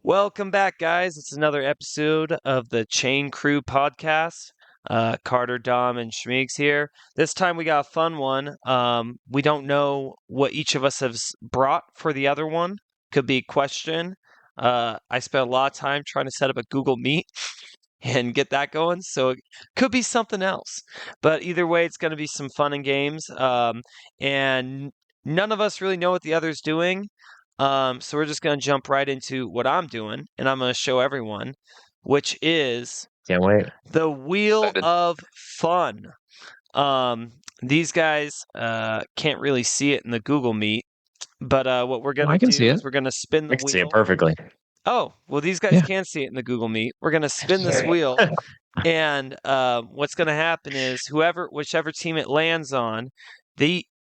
Welcome back, guys. It's another episode of the Chain Crew podcast. Carter, Dom, and Schmeeks here. This time we got a fun one. We don't know what each of us has brought for the other one. Could be a question. I spent a lot of time trying to set up a Google Meet and get that going, so it could be something else. But either way, it's going to be some fun and games. And none of us really know what the other's doing. So we're just going to jump right into what I'm doing, and I'm going to show everyone, which is Can't wait. the Wheel Excited. of Fun. These guys can't really see it in the Google Meet, but what we're going I to can do see is it. we're going to spin the I can see wheel. it perfectly. Oh, well, these guys Yeah. can see it in the Google Meet. We're going to spin this wheel, and what's going to happen is whichever team it lands on,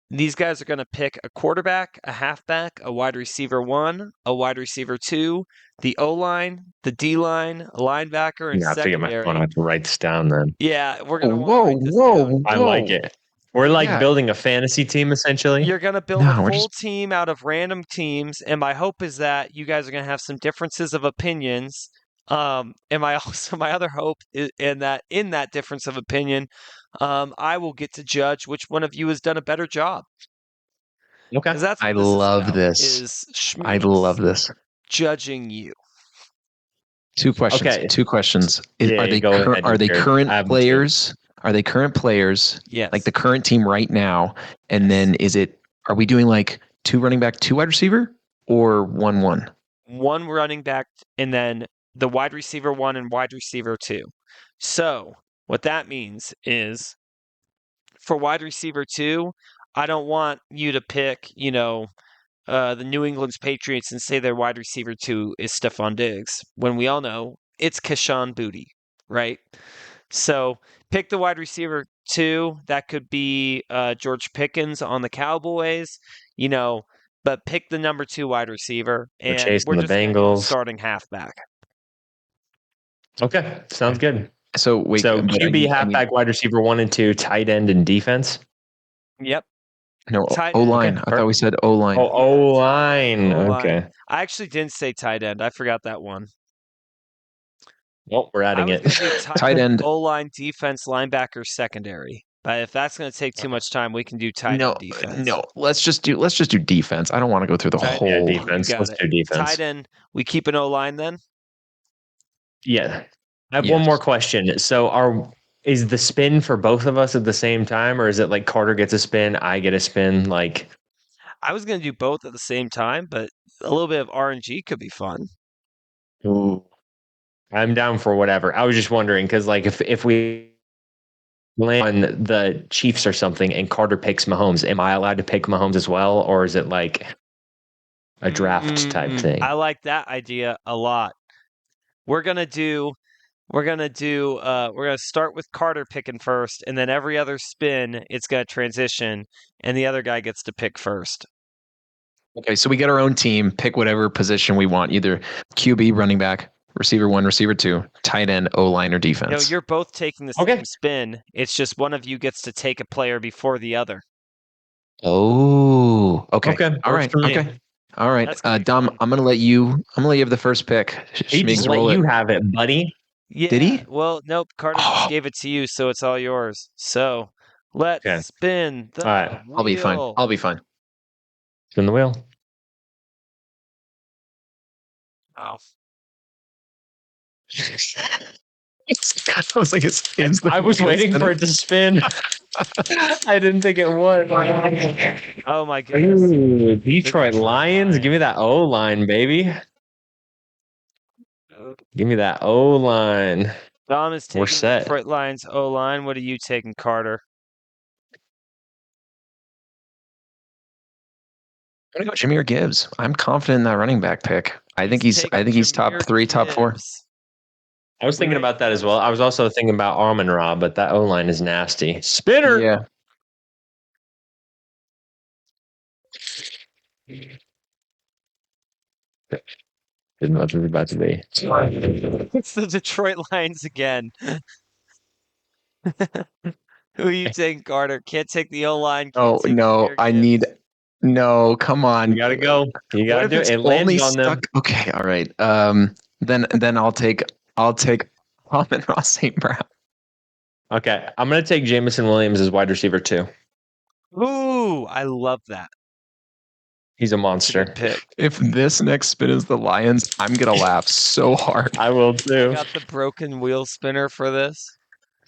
these guys are going to pick a quarterback, a halfback, a wide receiver 1, a wide receiver 2, the O-line, the D-line, a linebacker, and I have to get my secondary. phone. I have to write this down then. Yeah, we're going to Whoa, write this whoa, down. I like it. We're like Yeah. building a fantasy team essentially. You're going to build No, a we're full team out of random teams, and my hope is that you guys are going to have some differences of opinions. And my other hope is in that difference of opinion, I will get to judge which one of you has done a better job. Okay. Because that's what I this is love about, this. is I Schmeeks love this. judging you. Two questions. Okay. Two questions. Yeah, are they go ahead, are they Jared. I current have two. players? Are they current players? Yes. Like the current team right now? And then are we doing like 2 running back, 2 wide receiver, or 1-1? One running back, and then the wide receiver 1 and wide receiver 2. So what that means is, for wide receiver 2, I don't want you to pick, the New England's Patriots and say their wide receiver 2 is Stephon Diggs, when we all know it's Kayshon Boutte, right? So pick the wide receiver 2. That could be George Pickens on the Cowboys, but pick the number 2 wide receiver, We're and chasing we're the just gonna do a Bengals. starting halfback. Okay. Sounds good. So wait. So but I QB, need- halfback, wide receiver 1 and 2, tight end, and defense. Yep. No, tight end. O-line. Okay, I thought we said O-line. Oh, O-line. O-line. Okay. I actually didn't say tight end. I forgot that one. Well, we're I adding was it. going to do Tight end. O-line, defense, linebacker, secondary. But if that's going to take too much time, we can do tight end defense. No. Let's just do defense. I don't want to go through the Tight- whole. Yeah, You defense. got Let's it. do defense. Tight end. We keep an O-line then? Yeah. I have one Yes. more question. So is the spin for both of us at the same time, or is it like Carter gets a spin, I get a spin? Like, I was going to do both at the same time, but a little bit of RNG could be fun. ooh, I'm down for whatever. I was just wondering because, like, if we land on the Chiefs or something and Carter picks Mahomes, am I allowed to pick Mahomes as well, or is it like a draft type thing? I like that idea a lot. We're gonna start with Carter picking first, and then every other spin it's gonna transition, and the other guy gets to pick first. Okay, so we get our own team. Pick whatever position we want, either QB, running back, receiver 1, receiver 2, tight end, O-line, or defense. No, you're both taking the same spin. It's just one of you gets to take a player before the other. Oh, okay. All right. works for me. Okay. All right. That's gonna be Dom, fun. I'm gonna let you have the first pick. He just Schmeeks, roll let it. you have it, buddy. Yeah. Did he? Well, nope. Carter just gave it to you, so it's all yours. So let's Okay. spin the All right. I'll be fine. wheel. I'll be fine. Spin the wheel. Oh. God, I was like, I was waiting for it to spin. I didn't think it would. Oh my goodness. Ooh, Detroit Lions. Give me that O-line, baby. Give me that O-line. Dom is taking We're set. Detroit Lions O-line. What are you taking, Carter? I'm gonna go Jameer Gibbs. I'm confident in that running back pick. I think he's top Jameer 3, top 4. Gibbs. I was thinking about that as well. I was also thinking about Amon Ra, but that O-line is nasty. Spinner. Yeah. Didn't know what it was about to be. It's the Detroit Lions again. Who are you taking, Carter? Can't take the O-line. Oh can't take no, Jameer I Gibbs. need No, come on. You gotta go. You What gotta if do it's it. It only landed on them. stuck? Okay, all right. Then I'll take Amon-Ra St. Brown. Okay, I'm gonna take Jameson Williams as wide receiver 2. Ooh, I love that. He's a That's a monster. good pick. If this next spin is the Lions, I'm gonna laugh so hard. I will I too. got the broken wheel spinner for this.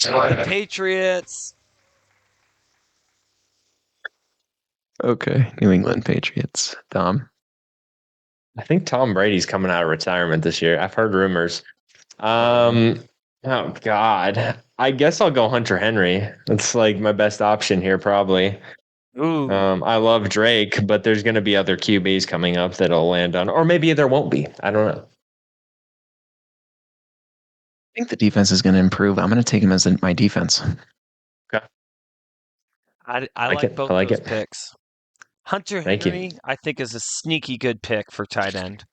The Patriots. Okay, New England Patriots. Dom. I think Tom Brady's coming out of retirement this year. I've heard rumors. Oh God. I guess I'll go Hunter Henry. That's like my best option here, probably. Ooh. I love Drake, but there's going to be other QBs coming up that'll land on, or maybe there won't be. I don't know. I think the defense is going to improve. I'm going to take him as my defense. I like like it. both I like those it. picks. Hunter Thank you. Henry, I think, is a sneaky good pick for tight end.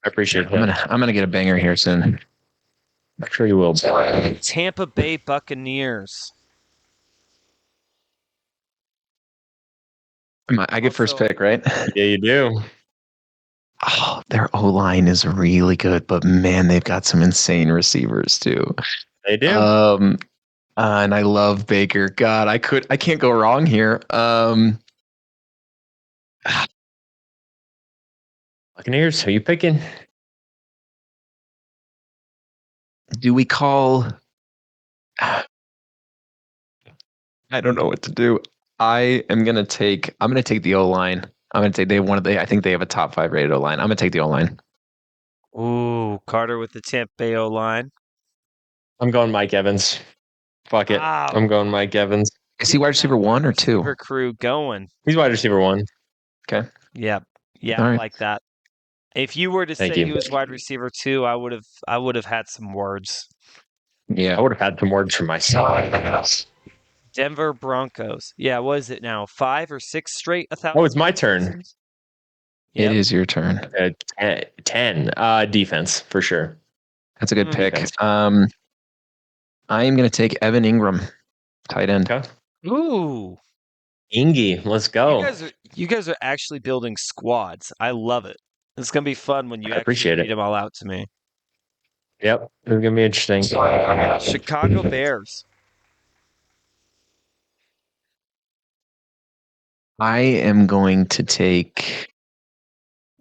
I appreciate I'm that. gonna get a banger here soon. I'm sure you will. Tampa Bay Buccaneers. I get first Also- pick, right? Yeah, you do. Oh, their O line is really good, but man, they've got some insane receivers too. They do. And I love Baker. God, I can't go wrong here. Buccaneers, who you picking? Do we call? I don't know what to do. I'm gonna take the O line. I'm gonna take I think they have a top 5 rated O line. I'm gonna take the O line. Ooh, Carter with the Tampa Bay O line. I'm going Mike Evans. Fuck it. Wow. I'm going Mike Evans. Is he wide receiver 1 or 2? Receiver crew going. He's wide receiver 1. Yeah, All I right. like that. If you were to Thank say you. he was wide receiver 2, I would have had some words. Yeah. I would have had some words for myself. Denver Broncos. Yeah, what is it now? 5 or 6 straight 1,000? Oh, it's my turn. It is your turn. 10. Defense for sure. That's a good pick. Defense. I am going to take Evan Ingram, tight end. Okay. Ooh. Ingy, let's go. You guys are actually building squads. I love it. It's gonna be fun when you I appreciate actually read it. them all out to me. Yep, it's gonna be interesting. Chicago Bears. I am going to take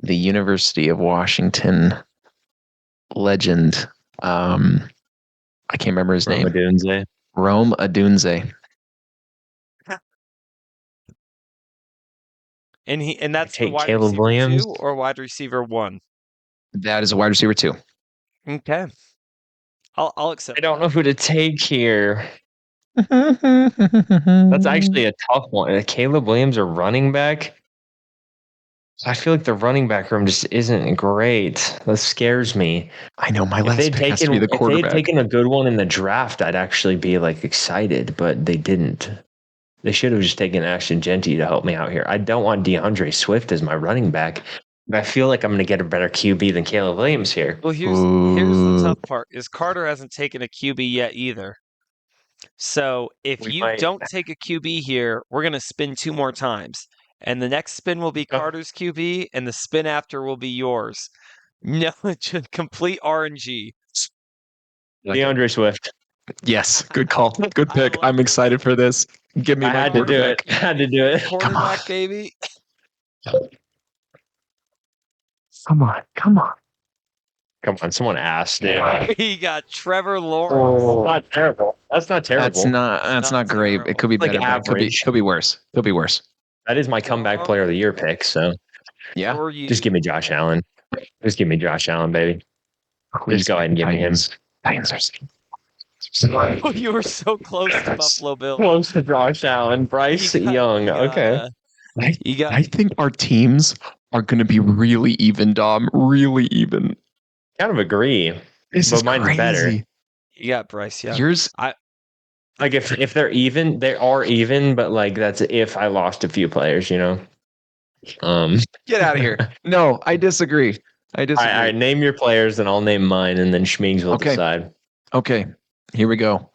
the University of Washington legend. I can't remember his name. Odunze. Rome Odunze. And that's the take wide Caleb receiver Williams. 2 or wide receiver 1? That is a wide receiver 2. Okay. I'll accept. I don't know who to take here. That's actually a tough one. Caleb Williams or running back? I feel like the running back room just isn't great. That scares me. I know my If last they'd pick has to be the if they had quarterback. taken a good one in the draft, I'd actually be like excited, but they didn't. They should have just taken Ashton Genty to help me out here. I don't want DeAndre Swift as my running back, but I feel like I'm going to get a better QB than Caleb Williams here. Well, here's the tough part: is Carter hasn't taken a QB yet either. So if you don't take a QB here, we're gonna spin 2 more times, and the next spin will be Carter's QB, and the spin after will be yours. No, just complete RNG. DeAndre Swift. Yes, good call. Good pick. I'm excited for this. Give me I my had to do it. quarterback. I had to do it. Quarterback, baby. Come on. Come on, someone asked. Dude. We got Trevor Lawrence. Not terrible. That's not terrible. That's not great. terrible. It could be Like better. But average. Could be worse. Could be worse. That is my comeback player of the year pick. So Yeah. Or you. just give me Josh Allen. Just give me Josh Allen, baby. Just go ahead and give me him. Titans are Oh, you were so close to Buffalo Bills. Close to Josh Allen. Bryce Young. Okay. I think our teams are going to be really even, Dom. Really even. Kind of agree. This But is mine's crazy. better. You got Bryce Young. Yours, Like if they're even, they are even, but like that's if I lost a few players, you know. get out of here. No, I disagree. All right, name your players, and I'll name mine, and then Schmeeks will Okay. decide. Okay, here we go.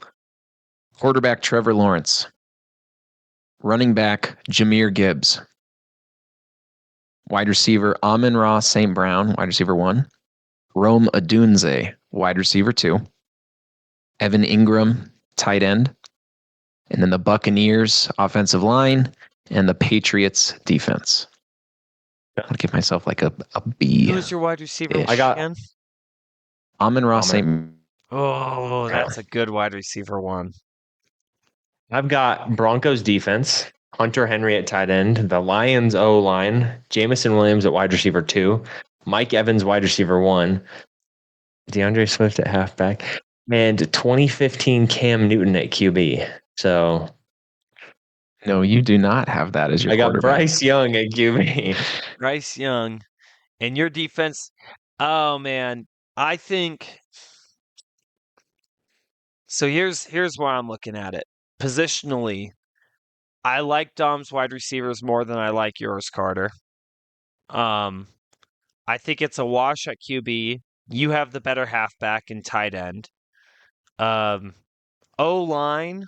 Quarterback Trevor Lawrence. Running back Jahmyr Gibbs. Wide receiver, Amon-Ra St. Brown, wide receiver 1. Rome Odunze, wide receiver 2. Evan Ingram, tight end. And then the Buccaneers offensive line and the Patriots defense. I'm going to give myself like a B. Who's your wide receiver Ish. I got again? Amon-Ra St. Oh, that's a good wide receiver one. I've got Broncos defense, Hunter Henry at tight end, the Lions O line, Jamison Williams at wide receiver 2, Mike Evans wide receiver 1, DeAndre Swift at halfback, and 2015 Cam Newton at QB. So No, you do not have that as your I got quarterback. Bryce Young at QB. Bryce Young. And your defense, oh man, I think so here's where I'm looking at it. Positionally, I like Dom's wide receivers more than I like yours, Carter. I think it's a wash at QB. You have the better halfback and tight end. O-line.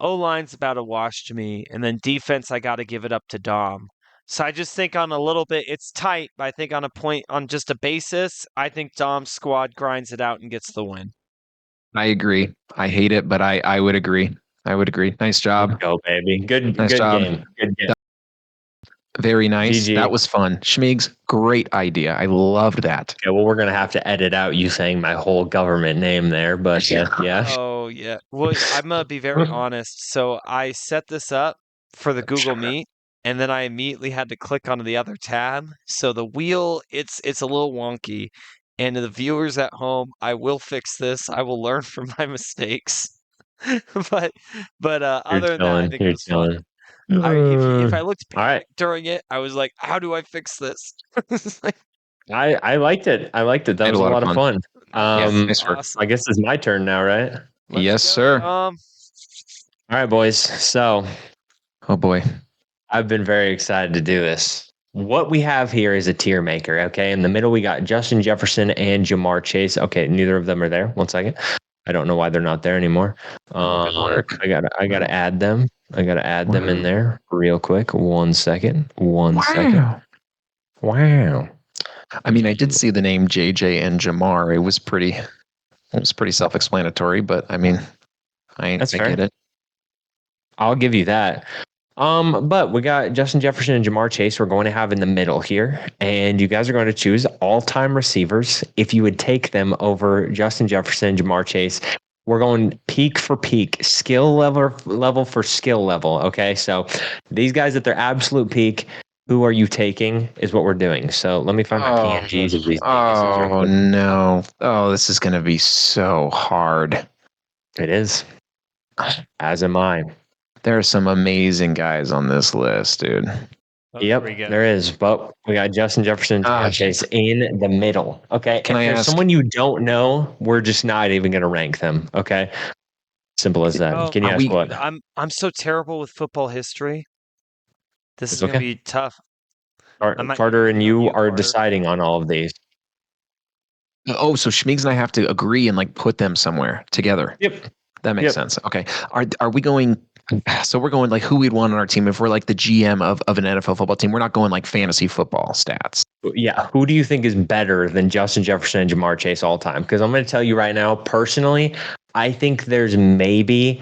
O-line's about a wash to me. And then defense, I got to give it up to Dom. So I just think on a little bit, it's tight, but I think on a point, on just a basis, I think Dom's squad grinds it out and gets the win. I agree. I hate it, but I would agree. I would agree. Nice job. Go, baby. Good Nice job. game. Good game. Very nice. GG. That was fun. Schmigs, great idea. I loved that. Okay, well, we're going to have to edit out you saying my whole government name there, but yeah. Oh, yeah. Well, I'm going to be very honest. So I set this up for the Google Meet, and then I immediately had to click onto the other tab. So the wheel, it's a little wonky. And to the viewers at home, I will fix this. I will learn from my mistakes. but other than that, I think it was fun. If I looked All right. during it, I was like, how do I fix this? I liked it. I liked it. That was a lot of fun. Nice work. Awesome. I guess it's my turn now, right? Let's Yes, go, sir. All right, boys. So Oh boy. I've been very excited to do this. What we have here is a tier maker. Okay. In the middle, we got Justin Jefferson and Jamar Chase. Okay. Neither of them are there. 1 second. I don't know why they're not there anymore. I gotta add them. I gotta add them in there real quick. 1 second. 1 second. Wow. I mean, I did see the name JJ and Jamar. It was pretty self-explanatory, but I mean, I That's fair. get it. I'll give you that. But we got Justin Jefferson and Jamar Chase we're going to have in the middle here. And you guys are going to choose all-time receivers. If you would take them over Justin Jefferson and Jamar Chase, we're going peak for peak, skill level for skill level. Okay. So these guys at their absolute peak, who are you taking is what we're doing. So let me find my PNGs of these. Oh, no. Oh, this is going to be so hard. It is. As am I. There are some amazing guys on this list, dude. Yep, there is. But we got Justin Jefferson and Chase in the middle. Okay. Can if I there's ask- someone you don't know, we're just not even going to rank them. Okay. Simple as that. Oh, Can you ask what? I'm so terrible with football history. This is It's gonna okay. be tough. Carter and you are deciding on all of these. Oh, so Schmigs and I have to agree and like put them somewhere together. Yep. That makes sense. Okay. Are we going? So we're going like who we'd want on our team if we're like the GM of an NFL football team. We're not going like fantasy football stats. Yeah. Who do you think is better than Justin Jefferson and Jamar Chase all time? Because I'm going to tell you right now, personally, I think there's maybe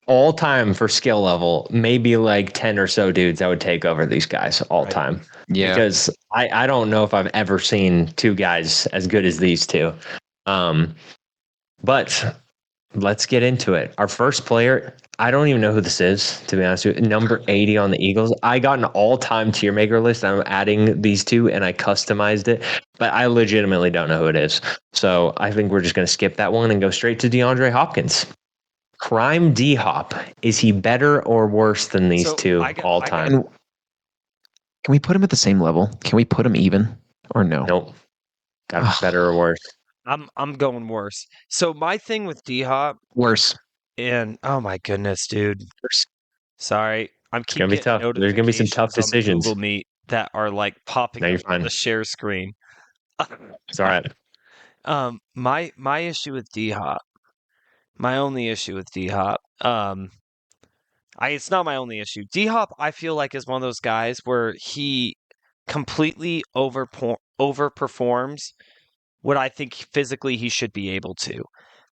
all time for skill level, maybe like 10 or so dudes that would take over these guys all time. Yeah. Because I don't know if I've ever seen two guys as good as these two. But let's get into it. Our first player, I don't even know who this is, to be honest with you. Number 80 on the Eagles. I got an all-time tier maker list. I'm adding these two, and I customized it, but I legitimately don't know who it is. So I think we're just going to skip that one and go straight to DeAndre Hopkins. Prime D-Hop. Is he better or worse than these two all-time? Can we put him at the same level? Can we put him even or no? Nope. Got better or worse? I'm going worse. So my thing with D-Hop, worse. And oh my goodness, dude. Sorry, I'm keep gonna be tough. There's gonna be some tough decisions. Google Meet that are like popping up on the share screen. It's all right. My issue with D-Hop, my only issue with D-Hop, It's not my only issue. D Hop, I feel like, is one of those guys where he completely overperforms what I think physically he should be able to.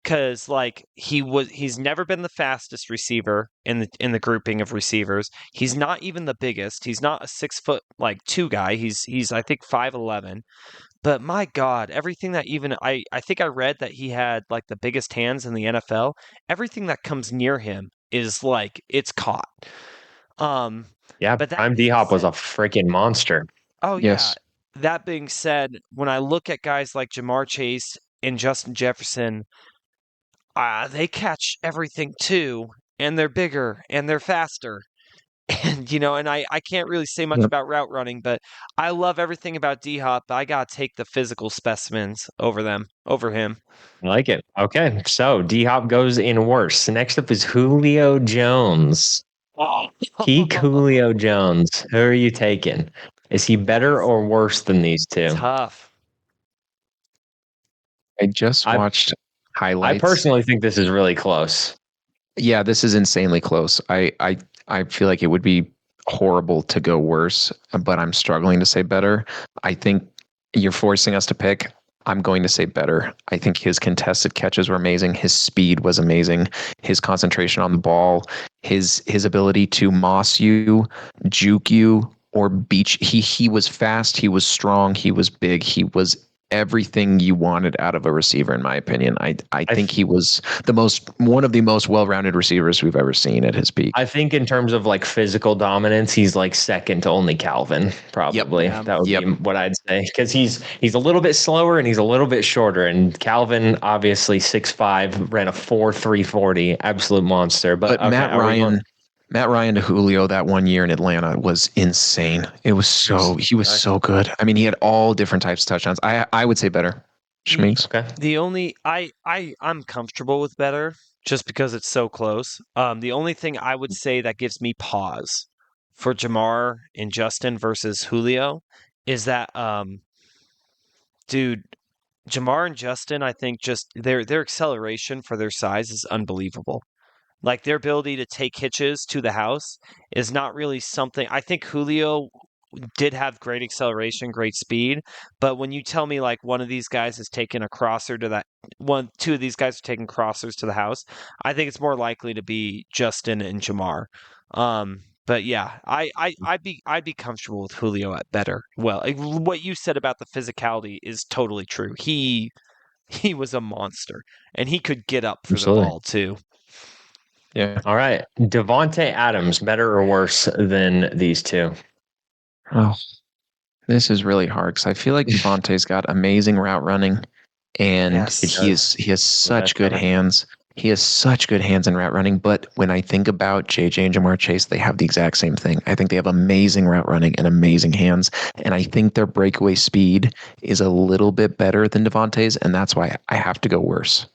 Because like he's never been the fastest receiver in the grouping of receivers. He's not even the biggest. He's not a 6 foot like 2 guy. He's I think 5'11". But my God, everything that even I think I read that he had like the biggest hands in the NFL. Everything that comes near him is like it's caught. Um, Yeah, but that Prime D being Hop was a said, freaking monster. oh yeah. Yes. That being said, when I look at guys like Jamar Chase and Justin Jefferson, they catch everything too, and they're bigger and they're faster. And and I can't really say much Yep. about route running, but I love everything about D Hop. I gotta take the physical specimens over him. I like it. Okay, so D Hop goes in worse. Next up is Julio Jones. Peak Julio Jones. Who are you taking? Is he better or worse than these two? Tough. I just I- watched I highlights. personally think this is really close. Yeah, this is insanely close. I feel like it would be horrible to go worse, but I'm struggling to say better. I think you're forcing us to pick. I'm going to say better. I think his contested catches were amazing. His speed was amazing. His concentration on the ball, his ability to moss you, juke you, or beach. He was fast. He was strong. He was big. He was everything you wanted out of a receiver, in my opinion. I think he was one of the most well-rounded receivers we've ever seen at his peak. I think in terms of like physical dominance, he's like second to only Calvin, probably. Yeah. That would be what I'd say. Because he's a little bit slower and he's a little bit shorter. And Calvin, obviously 6'5", ran a 4.340, absolute monster. But okay, Matt Ryan to Julio that one year in Atlanta was insane. He was so good. I mean, he had all different types of touchdowns. I would say better. Schmeeks. Okay. The only I'm comfortable with better just because it's so close. The only thing I would say that gives me pause for Jamar and Justin versus Julio is that dude, Jamar and Justin, I think just their acceleration for their size is unbelievable. Like their ability to take hitches to the house is not really something. I think Julio did have great acceleration, great speed, but when you tell me like one of these guys is taking a crosser to that two of these guys are taking crossers to the house, I think it's more likely to be Justin and Jamar. But yeah, I'd be comfortable with Julio at better. Well, what you said about the physicality is totally true. He was a monster, and he could get up for Absolutely. the ball too. Yeah. All right. Devontae Adams, better or worse than these two? Oh, this is really hard because I feel like Devontae's got amazing route running, and Yes. he has such good hands. He has such good hands in route running. But when I think about JJ and Jamar Chase, they have the exact same thing. I think they have amazing route running and amazing hands, and I think their breakaway speed is a little bit better than Devontae's, and that's why I have to go worse.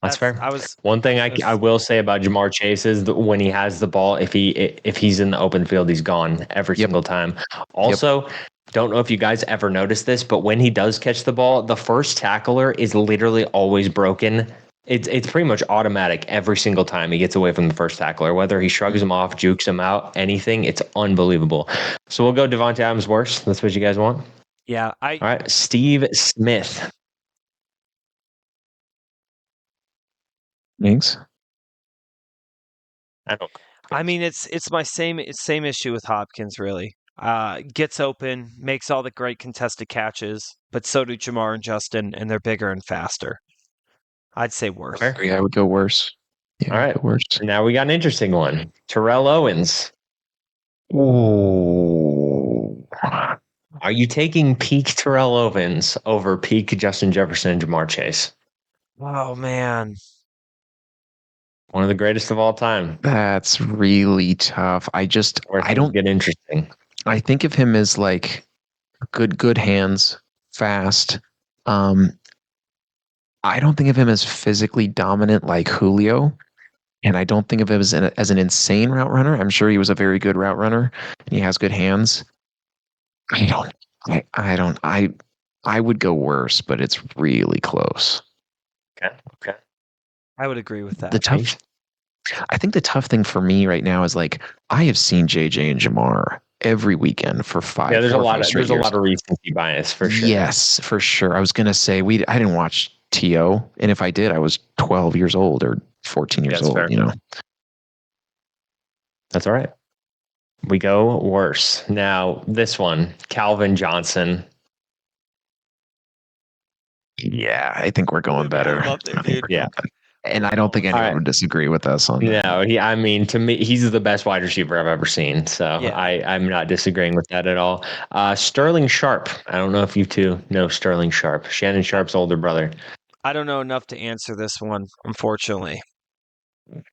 That's fair. I was One thing I will say about Jamar Chase is that when he has the ball, if he's in the open field, he's gone every single time. Also, don't know if you guys ever noticed this, but when he does catch the ball, the first tackler is literally always broken. It's pretty much automatic every single time he gets away from the first tackler, whether he shrugs him off, jukes him out, anything. It's unbelievable. So we'll go Devontae Adams worse. That's what you guys want? Yeah. All right. Steve Smith. Thanks. I mean, it's my same issue with Hopkins, really. Gets open, makes all the great contested catches, but so do Jamar and Justin, and they're bigger and faster. I'd say worse. Fair. Yeah, I would go worse. Yeah, All right. worse. Now we got an interesting one. Terrell Owens. Oh. Are you taking peak Terrell Owens over peak Justin Jefferson and Jamar Chase? Oh man. One of the greatest of all time. That's really tough. I don't get interesting. I think of him as like good hands, fast. I don't think of him as physically dominant like Julio, and I don't think of him as an insane route runner. I'm sure he was a very good route runner, and he has good hands. I would go worse, but it's really close. Okay. I would agree with that. I think the tough thing for me right now is like I have seen JJ and Jamar every weekend for Yeah, there's a 4 or 5 lot of straight years. recency bias for sure. Yes, for sure. I was gonna say I didn't watch TO, and if I did, I was 12 years old or 14 years That's old. fair. You know, That's all right. We go worse. Now, this one, Calvin Johnson. yeah, I think we're going better. I'm up there, dude. Yeah. And I don't think anyone right. would disagree with us on that. No, I mean, to me, he's the best wide receiver I've ever seen. So Yeah. I'm not disagreeing with that at all. Sterling Sharp. I don't know if you two know Sterling Sharp, Shannon Sharp's older brother. I don't know enough to answer this one, unfortunately.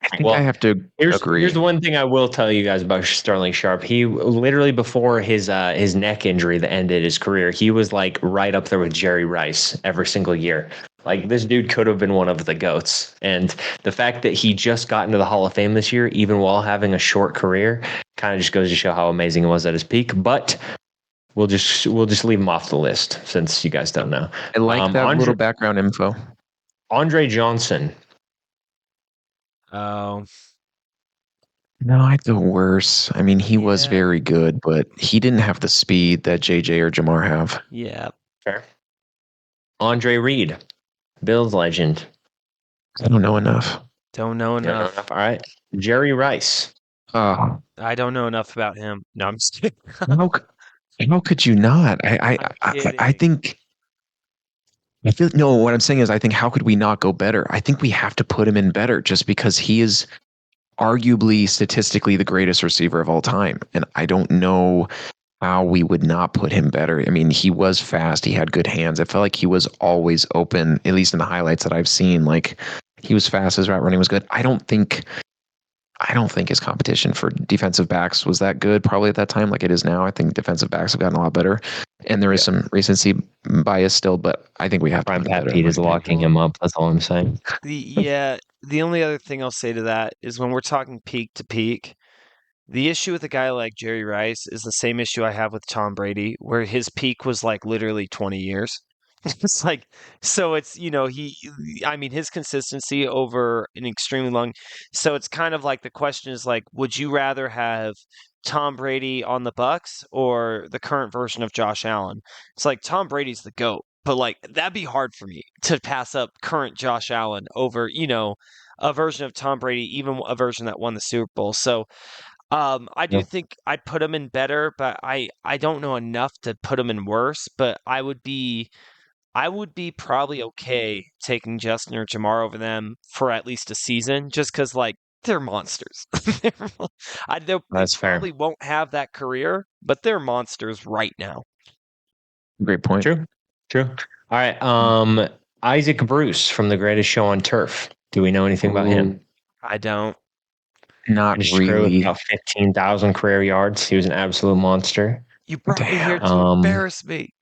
I think I have to agree. Here's the one thing I will tell you guys about Sterling Sharp. He literally, before his neck injury that ended his career, he was like right up there with Jerry Rice every single year. Like, this dude could have been one of the GOATs. And the fact that he just got into the Hall of Fame this year, even while having a short career, kind of just goes to show how amazing it was at his peak. But we'll just leave him off the list since you guys don't know. I like that little background info. Andre Johnson. Oh. No, I'd go worse. I mean, he was very good, but he didn't have the speed that JJ or Jamar have. Yeah. Fair. Andre Reed, Bills legend. I don't know enough. Don't know enough. All right. Jerry Rice. I don't know enough about him. No, I'm just kidding. How could you not? I think. I feel no. What I'm saying is, I think how could we not go better? I think we have to put him in better, just because he is arguably statistically the greatest receiver of all time, and I don't know how we would not put him better. I mean, he was fast. He had good hands. I felt like he was always open, at least in the highlights that I've seen. Like, he was fast. His route running was good. I don't think his competition for defensive backs was that good probably at that time like it is now. I think defensive backs have gotten a lot better. And there is some recency bias still, but I think we have to. Pat Pete is locking him up. That's all I'm saying. The only other thing I'll say to that is when we're talking peak to peak, the issue with a guy like Jerry Rice is the same issue I have with Tom Brady, where his peak was like literally 20 years. It's like, so it's, his consistency over an extremely long. So it's kind of like the question is like, would you rather have Tom Brady on the Bucks or the current version of Josh Allen? It's like Tom Brady's the GOAT, but like that'd be hard for me to pass up current Josh Allen over, a version of Tom Brady, even a version that won the Super Bowl. So I do think I'd put him in better, but I don't know enough to put him in worse. But I would be probably okay taking Justin or Jamar over them for at least a season, just because like they're monsters. They That's fair. Probably won't have that career, but they're monsters right now. Great point. True. All right. Isaac Bruce from The Greatest Show on Turf. Do we know anything about him? I don't. Not really. About 15,000 career yards. He was an absolute monster. You brought me here to embarrass me.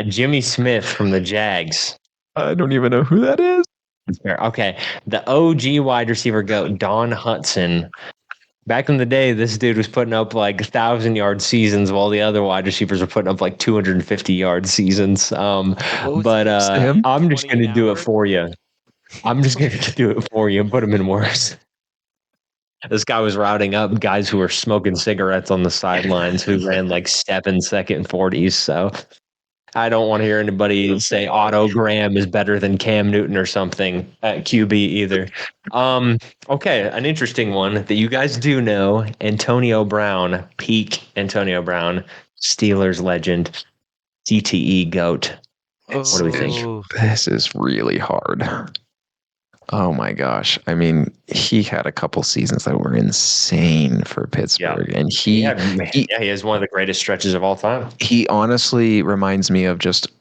Jimmy Smith from the Jags. I don't even know who that is. Okay. The OG wide receiver GOAT, Don Hutson. Back in the day, this dude was putting up like 1,000-yard seasons while the other wide receivers were putting up like 250-yard seasons. I'm just going to do it for you. I'm just going to do it for you and put him in worse. This guy was routing up guys who were smoking cigarettes on the sidelines who ran like 7-second 40s. So I don't want to hear anybody say Otto Graham is better than Cam Newton or something at QB either. Okay, an interesting one that you guys do know, Antonio Brown, peak Antonio Brown, Steelers legend, CTE GOAT. What do we think? This is really hard. Oh my gosh. I mean, he had a couple seasons that were insane for Pittsburgh. And he has one of the greatest stretches of all time. He honestly reminds me of just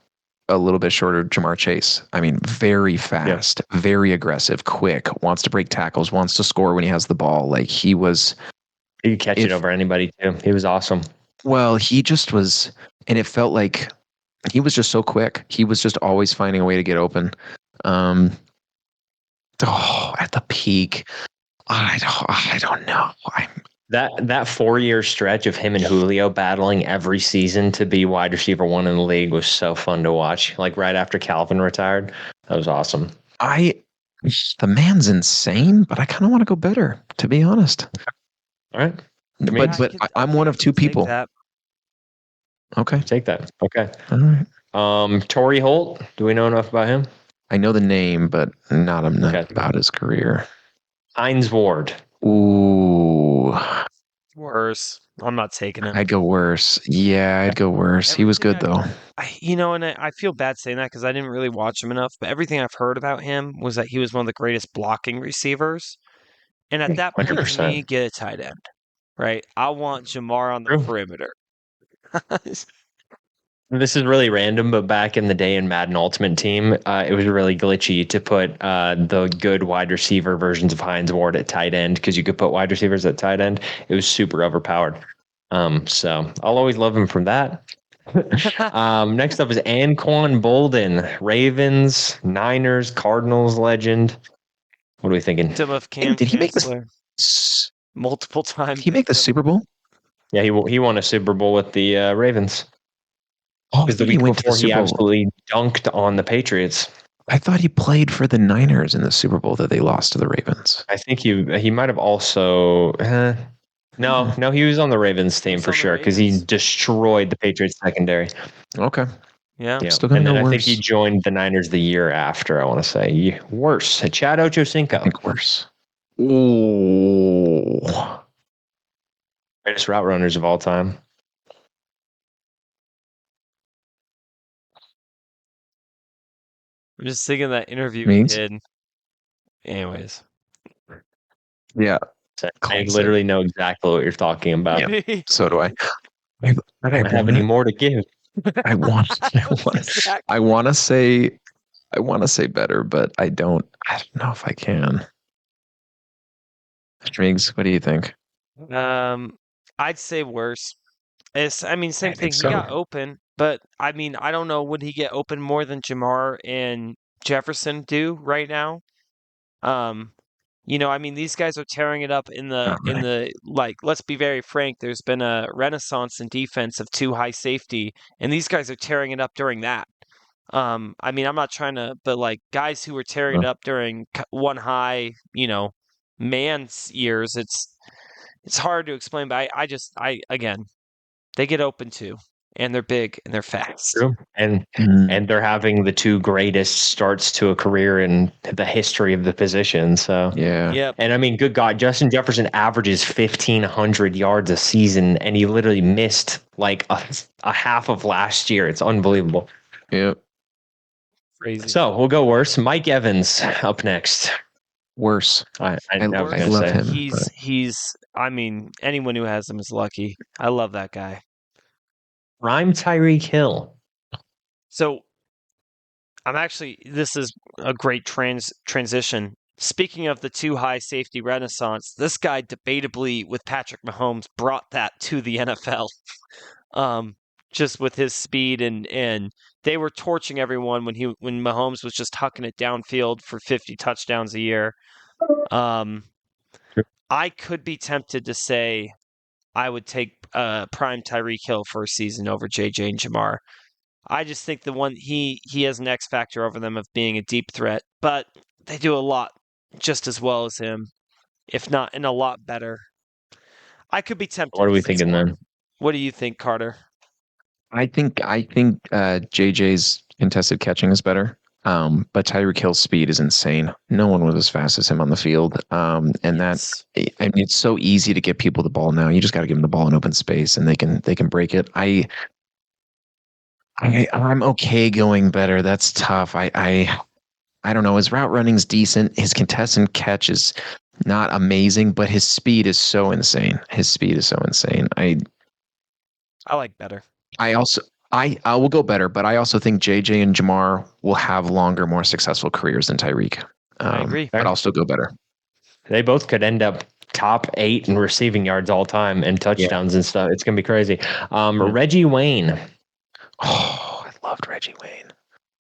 a little bit shorter Jamar Chase. I mean, very fast, very aggressive, quick, wants to break tackles, wants to score when he has the ball. Like he could catch it over anybody too. He was awesome. Well, he just was, and it felt like he was just so quick. He was just always finding a way to get open. At the peak, I don't know. That 4-year stretch of him and Julio battling every season to be wide receiver 1 in the league was so fun to watch. Like right after Calvin retired, that was awesome. I The man's insane, but I kind of want to go better, to be honest. All right. But mean- I'm one of two people. Okay. Take that. Okay. All right. Torrey Holt. Do we know enough about him? I know the name, but not enough Okay. about his career. Hines Ward. Ooh, Worse. I'm not taking him. I'd go worse. Yeah, I'd go worse. He was good though. I feel bad saying that because I didn't really watch him enough, but everything I've heard about him was that he was one of the greatest blocking receivers. And at that point, to 100%. me, get a tight end, right? I want Jamar on the True. perimeter. This is really random, but back in the day in Madden Ultimate Team, it was really glitchy to put the good wide receiver versions of Hines Ward at tight end because you could put wide receivers at tight end. It was super overpowered. So I'll always love him from that. Next up is Anquan Bolden, Ravens, Niners, Cardinals legend. What are we thinking? Victim of Cam Did he make this? Chancellor multiple times? Did he make the Super Bowl? Yeah, he won a Super Bowl with the Ravens. Oh, Because the week before he absolutely dunked on the Patriots. I thought he played for the Niners in the Super Bowl that they lost to the Ravens. I think he might have also. No, he was on the Ravens team for sure because he destroyed the Patriots secondary. Okay. Yeah. Still gonna And then go I think worse. he joined the Niners the year after. I want to say worse. Chad I Ochocinco, think worse. Ooh. greatest route runners of all time. I'm just thinking that interview Means? he did. Anyways. Yeah. I Classic. literally know exactly what you're talking about. Yeah. So do I. I don't have any more to give. I want to say better, but I don't know if I can. Strings, what do you think? I'd say worse. Same I thing. think He so. got open, but I don't know. Would he get open more than Jamar and Jefferson do right now? These guys are tearing it up Not really. let's be very frank, there's been a renaissance in defense of two high safety, and these guys are tearing it up during that. I'm not trying to, but like guys who were tearing it up during one high, man's years, it's hard to explain, but again, they get open too, and they're big and they're fast. True. And they're having the two greatest starts to a career in the history of the position. So Yeah. Yep. And good God, Justin Jefferson averages 1,500 yards a season, and he literally missed like a half of last year. It's unbelievable. Yep. Crazy. So we'll go worse. Mike Evans up next. Worse. I I was gonna love say. him. Anyone who has him is lucky. I love that guy. Prime Tyreek Hill. So this is a great transition. Speaking of the two high safety renaissance, this guy debatably with Patrick Mahomes brought that to the NFL. Just with his speed and they were torching everyone when Mahomes was just hucking it downfield for 50 touchdowns a year. I could be tempted to say I would take prime Tyreek Hill for a season over JJ and Jamar. I just think the one he has an X factor over them of being a deep threat, but they do a lot just as well as him, if not and a lot better. I could be tempted. What are we thinking then? What do you think, Carter? I think JJ's contested catching is better. But Tyreek Hill's speed is insane. No one was as fast as him on the field. That's it's so easy to get people the ball now. You just got to give them the ball in open space, and they can break it. I'm okay going better. That's tough. I don't know. His route running's decent. His contested catch is not amazing, but his speed is so insane. I like better. I will go better, but I also think JJ and Jamar will have longer, more successful careers than Tyreek. I agree. But I'll still go better. They both could end up top 8 in receiving yards all time and touchdowns and stuff. It's going to be crazy. Reggie Wayne. Oh, I loved Reggie Wayne.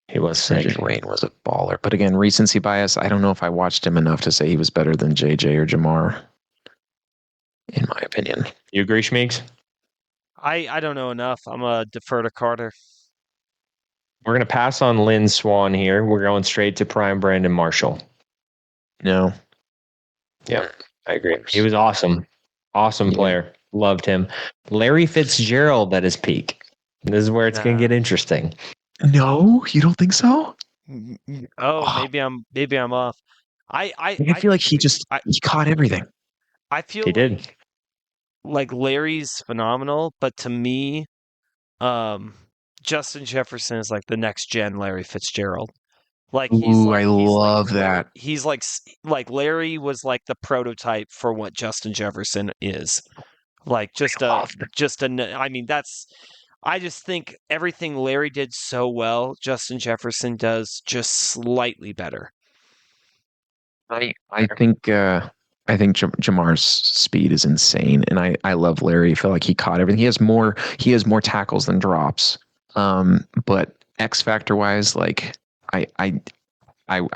He was sick. Reggie Wayne was a baller. But again, recency bias. I don't know if I watched him enough to say he was better than JJ or Jamar, in my opinion. You agree, Schmeeks? I don't know enough. I'm going to defer to Carter. We're going to pass on Lynn Swan here. We're going straight to prime Brandon Marshall. No. Yeah, I agree. He was awesome. Awesome player. Loved him. Larry Fitzgerald at his peak. This is where it's going to get interesting. No, you don't think so? Oh, maybe I'm off. I feel like he caught everything. I feel He did. like Larry's phenomenal, but to me, Justin Jefferson is like the next gen Larry Fitzgerald. Like I love that. He's like Larry was like the prototype for what Justin Jefferson is. Like I mean I just think everything Larry did so well, Justin Jefferson does just slightly better. I think Jamar's speed is insane, and I love Larry. I feel like he caught everything. He has more tackles than drops. But X factor wise, like I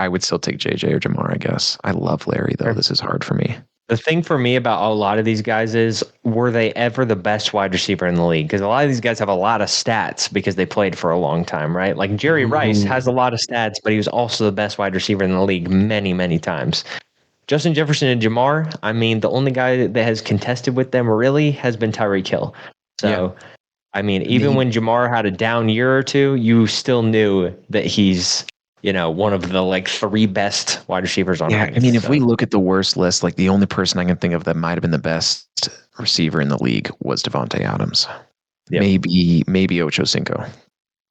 would still take JJ or Jamar, I guess. I love Larry though. This is hard for me. The thing for me about a lot of these guys is, were they ever the best wide receiver in the league? Because a lot of these guys have a lot of stats because they played for a long time, right? Like Jerry Rice has a lot of stats, but he was also the best wide receiver in the league many, many times. Justin Jefferson and Jamar, I mean, the only guy that has contested with them really has been Tyreek Hill. So, I mean, even when Jamar had a down year or two, you still knew that he's, one of the like 3 best wide receivers on earth. I mean, if we look at the worst list, like the only person I can think of that might have been the best receiver in the league was Devontae Adams. Yep. Maybe Ocho Cinco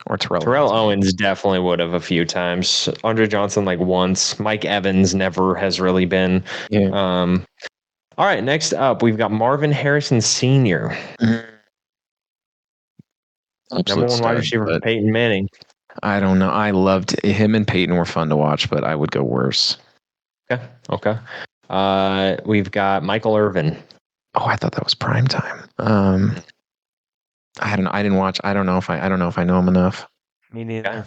or Terrell. Terrell Owens definitely would have a few times. Andre Johnson like once. Mike Evans never has really been. Yeah. All right, next up we've got Marvin Harrison Sr. Number 1 wide receiver for Peyton Manning. I don't know. I loved him, and Peyton were fun to watch, but I would go worse. Okay. We've got Michael Irvin. Oh, I thought that was prime time. I didn't watch. I don't know if I know him enough. Me neither.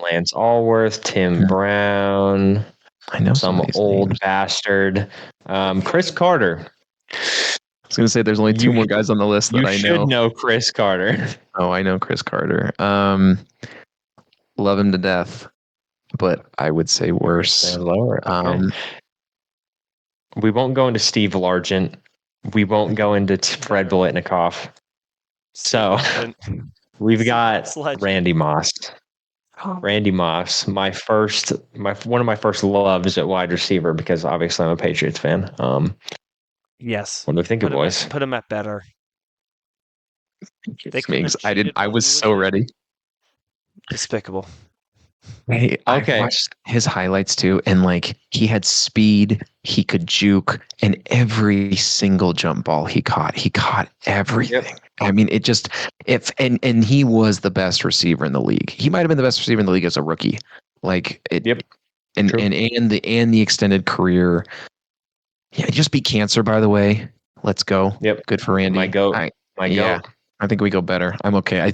Lance Allworth, Tim Brown. I know some old names. Bastard. Chris Carter. I was going to say there's only 2 more guys on the list that I know. You should know Chris Carter. Oh, I know Chris Carter. Love him to death, but I would say worse. Lower. Okay. We won't go into Steve Largent. We won't go into Fred Biletnikoff. So we've got Randy Moss. Randy Moss, one of my first loves at wide receiver, because obviously I'm a Patriots fan. Yes. What do you think of, boys? Put him at better. I was so ready. Despicable. Hey, okay. I watched his highlights too, and like he had speed, he could juke, and every single jump ball he caught everything. Yep. I mean, and he was the best receiver in the league. He might have been the best receiver in the league as a rookie. Like it. Yep. And the extended career. Yeah, just beat cancer, by the way. Let's go. Yep. Good for Randy. My goat. I think we go better. I'm okay.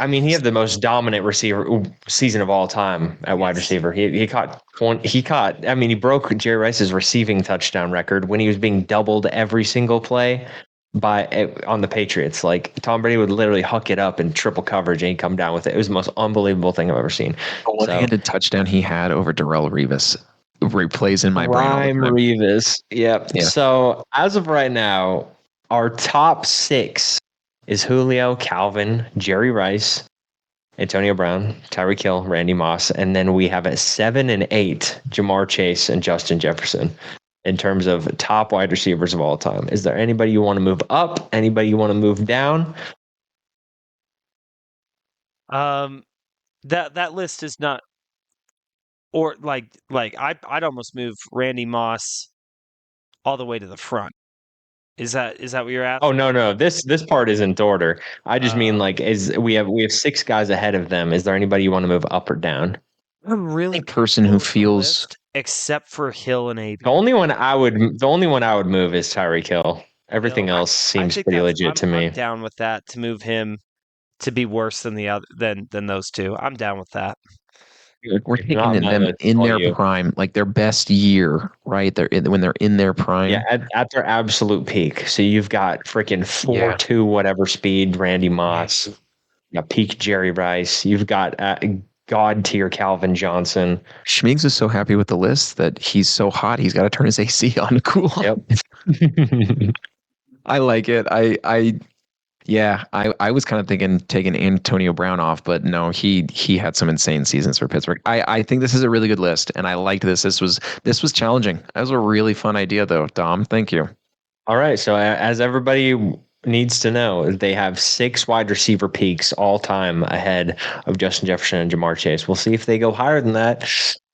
I mean, he had the most dominant receiver season of all time at wide receiver. He caught. I mean, he broke Jerry Rice's receiving touchdown record when he was being doubled every single play on the Patriots. Like Tom Brady would literally huck it up in triple coverage and he'd come down with it. It was the most unbelievable thing I've ever seen. The one-handed touchdown he had over Darrelle Revis replays in my brain. Revis. Yep. Yeah. So as of right now, our top 6 is Julio, Calvin, Jerry Rice, Antonio Brown, Tyreek Hill, Randy Moss, and then we have at 7 and 8 Jamar Chase and Justin Jefferson in terms of top wide receivers of all time. Is there anybody you want to move up? Anybody you want to move down? That list is not, or like I'd almost move Randy Moss all the way to the front. Is that what you're asking? Oh no. This part isn't order. I just mean like we have 6 guys ahead of them. Is there anybody you want to move up or down? I'm really person who feels except for Hill and AB. The only one I would move is Tyreek Hill. Everything else seems pretty legit to me. I'm down with that, to move him to be worse than than those 2. I'm down with that. We're taking them in their prime, like their best year, right? When they're in their prime. Yeah, at their absolute peak. So you've got freaking 4.2 whatever speed Randy Moss. You got peak Jerry Rice. You've got god tier Calvin Johnson. Schmigs is so happy with the list that he's so hot he's got to turn his AC on to cool. Yep. I like it. I was kind of thinking taking Antonio Brown off, but no, he had some insane seasons for Pittsburgh. I think this is a really good list, and I liked this. This was challenging. That was a really fun idea, though, Dom. Thank you. All right. So as everybody needs to know, they have 6 wide receiver peaks all time ahead of Justin Jefferson and Jamar Chase. We'll see if they go higher than that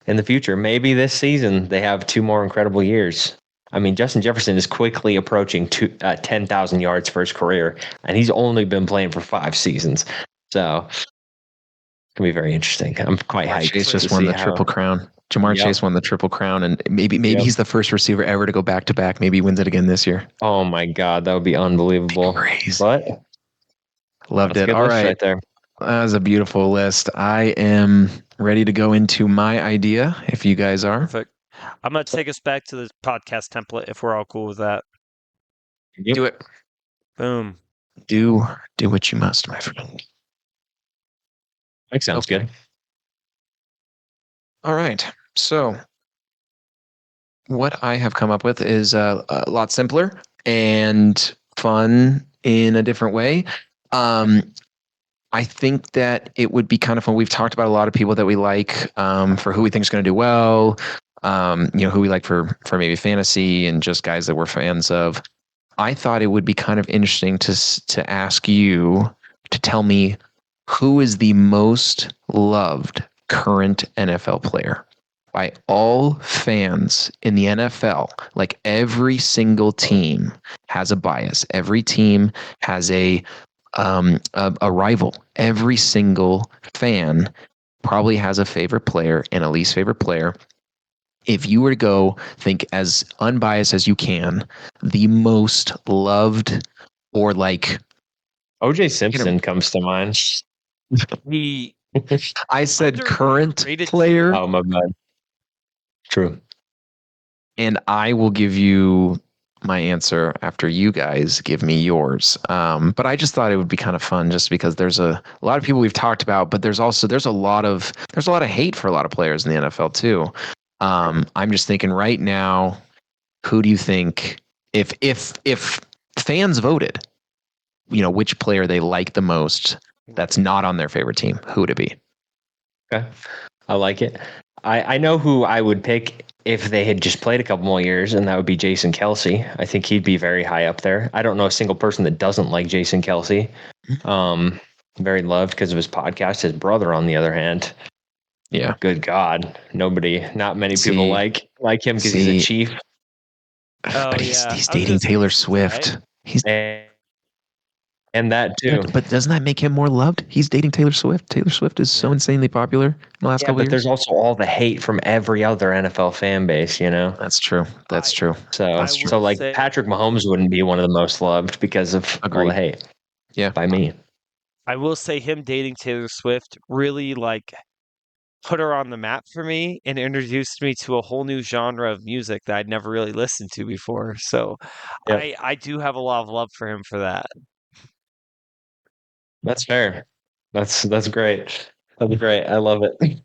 in the future. Maybe this season they have 2 more incredible years. I mean, Justin Jefferson is quickly approaching 10,000 yards for his career, and he's only been playing for 5 seasons. So it's going to be very interesting. I'm quite hyped. Chase just won the Triple Crown. Jamar Chase won the Triple Crown, and maybe he's the first receiver ever to go back to back. Maybe he wins it again this year. Oh my God, that would be unbelievable. Crazy. But loved it. All right. There. That was a beautiful list. I am ready to go into my idea if you guys are. Perfect. I'm going to take us back to the podcast template if we're all cool with that. Yep. Do it. Boom. Do what you must, my friend. That sounds good. All right. So what I have come up with is a lot simpler and fun in a different way. I think that it would be kind of fun. We've talked about a lot of people that we like for who we think is going to do well, who we like for maybe fantasy and just guys that we're fans of. I thought it would be kind of interesting to ask you to tell me who is the most loved current NFL player by all fans in the NFL. Like every single team has a bias. Every team has a rival. Every single fan probably has a favorite player and a least favorite player. If you were to go think as unbiased as you can, the most loved or like OJ Simpson comes to mind. I said current Underrated. player. Oh my God. True. And I will give you my answer after you guys give me yours. But I just thought it would be kind of fun just because there's a lot of people we've talked about, but there's a lot of hate for a lot of players in the NFL too. I'm just thinking right now, who do you think if fans voted, which player they like the most that's not on their favorite team, who would it be? Okay. I like it. I know who I would pick if they had just played a couple more years, and that would be Jason Kelce. I think he'd be very high up there. I don't know a single person that doesn't like Jason Kelce. Very loved because of his podcast. His brother, on the other hand, yeah, good God, not many people like him because he's a Chief. But he's dating Taylor Swift. Right? And that too. But doesn't that make him more loved? He's dating Taylor Swift. Taylor Swift is so insanely popular in the last couple of years. But there's also all the hate from every other NFL fan base, That's true. That's true. So like Patrick Mahomes wouldn't be one of the most loved because of all the hate. Yeah. By me. I will say him dating Taylor Swift really put her on the map for me and introduced me to a whole new genre of music that I'd never really listened to before. So I do have a lot of love for him for that. That's fair. That's great. That's great. I love it.